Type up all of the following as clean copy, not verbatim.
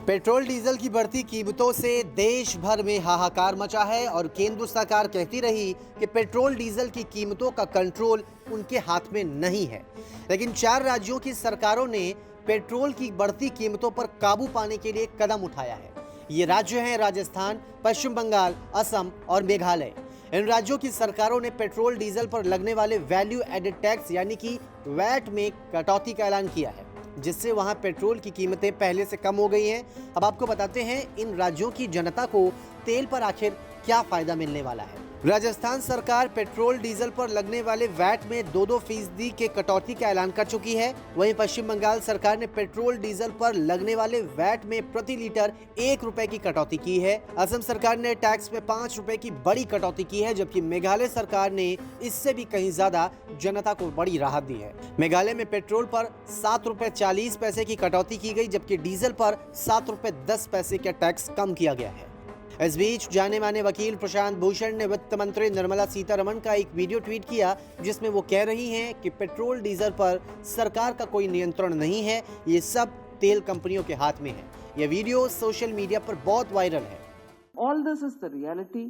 Petrol diesel की बढ़ती कीमतों से देश भर में हाहाकार मचा है और केंद्र सरकार कहती रही कि पेट्रोल डीजल की कीमतों का कंट्रोल उनके हाथ में नहीं है। लेकिन 4 राज्यों की सरकारों ने पेट्रोल की बढ़ती कीमतों पर काबू पाने के लिए कदम उठाया है। ये राज्य हैं राजस्थान, पश्चिम बंगाल, असम और मेघालय। इन राज्यों की सरकारों ने पेट्रोल डीजल पर लगने वाले वैल्यू एडेड टैक्स यानी कि वैट में कटौती का ऐलान किया है, जिससे वहां पेट्रोल की कीमतें पहले से कम हो गई हैं। अब आपको बताते हैं इन राज्यों की जनता को तेल पर आखिर क्या फायदा मिलने वाला है। राजस्थान सरकार पेट्रोल डीजल पर लगने वाले वैट में 2-2% के कटौती का ऐलान कर चुकी है। वहीं पश्चिम बंगाल सरकार ने पेट्रोल डीजल पर लगने वाले वैट में प्रति लीटर 1 रुपए की कटौती की है। असम सरकार ने टैक्स में 5 रुपए की बड़ी कटौती की है, जबकि मेघालय सरकार ने इससे भी कहीं ज्यादा जनता को बड़ी राहत दी है। मेघालय में पेट्रोल पर 7 रुपए 40 पैसे की कटौती की गई, जबकि डीजल पर 7 रुपए 10 पैसे का टैक्स कम किया गया है। इस बीच जाने माने वकील प्रशांत भूषण ने वित्त मंत्री निर्मला सीतारमण का एक वीडियो ट्वीट किया, जिसमें वो कह रही हैं कि पेट्रोल डीजल पर सरकार का कोई नियंत्रण नहीं है, ये सब तेल कंपनियों के हाथ में है। ये वीडियो सोशल मीडिया पर बहुत वायरल है। All this is the reality.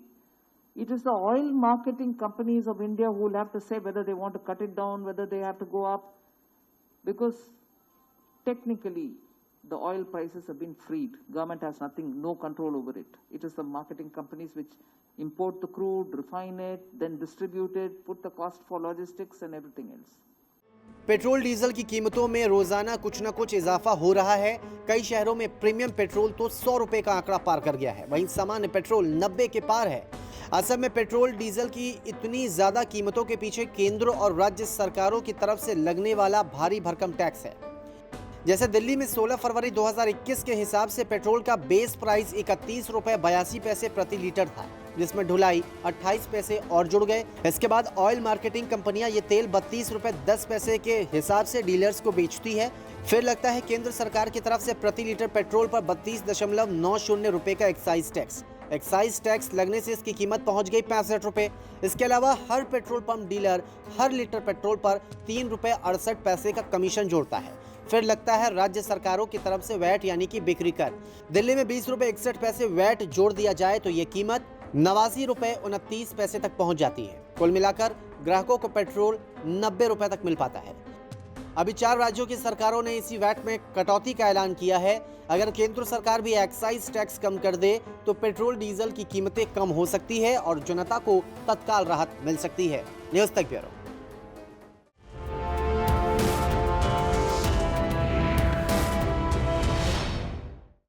It is the oil marketing companies of India who will have to say whether they want to cut it down, whether they have to go up, because technically the oil prices have been freed. Government has no control over it. It is the marketing companies which import the crude, refine it, then distribute it, put the cost for logistics and everything else. Petrol diesel की कीमतों में रोजाना कुछ न कुछ इजाफा हो रहा है। कई शहरों में प्रीमियम पेट्रोल तो 100 रुपए का आंकड़ा पार कर गया है, वहीं सामान्य पेट्रोल 90 के पार है। असम में पेट्रोल डीजल की इतनी ज्यादा कीमतों के पीछे केंद्र और राज्य सरकारों की तरफ से लगने वाला भारी भरकम टैक्स है। जैसे दिल्ली में 16 फरवरी 2021 के हिसाब से पेट्रोल का बेस प्राइस 31 रुपए 82 पैसे प्रति लीटर था, जिसमें ढुलाई 28 पैसे और जुड़ गए। इसके बाद ऑयल मार्केटिंग कंपनियां ये तेल 32 रुपए 10 पैसे के हिसाब से डीलर्स को बेचती है। फिर लगता है केंद्र सरकार की तरफ से प्रति लीटर पेट्रोल पर 32.90 रुपए का एक्साइज टैक्स। एक्साइज टैक्स लगने से इसकी कीमत पहुंच गई 65 रुपए। इसके अलावा हर पेट्रोल पंप डीलर हर लीटर पेट्रोल पर 3 रुपए 68 पैसे का कमीशन जोड़ता है। फिर लगता है राज्य सरकारों की तरफ से वैट यानी कि बिक्री कर। दिल्ली में 20 रुपए 61 पैसे वैट जोड़ दिया जाए तो ये कीमत 89 रुपए 29 पैसे तक पहुंच जाती है। कुल मिलाकर ग्राहकों को पेट्रोल 90 रुपए तक मिल पाता है। अभी 4 राज्यों की सरकारों ने इसी वैट में कटौती का ऐलान किया है। अगर केंद्र सरकार भी एक्साइज टैक्स कम कर दे तो पेट्रोल डीजल की कीमतें कम हो सकती है और जनता को तत्काल राहत मिल सकती है। न्यूज़ तक ब्यूरो।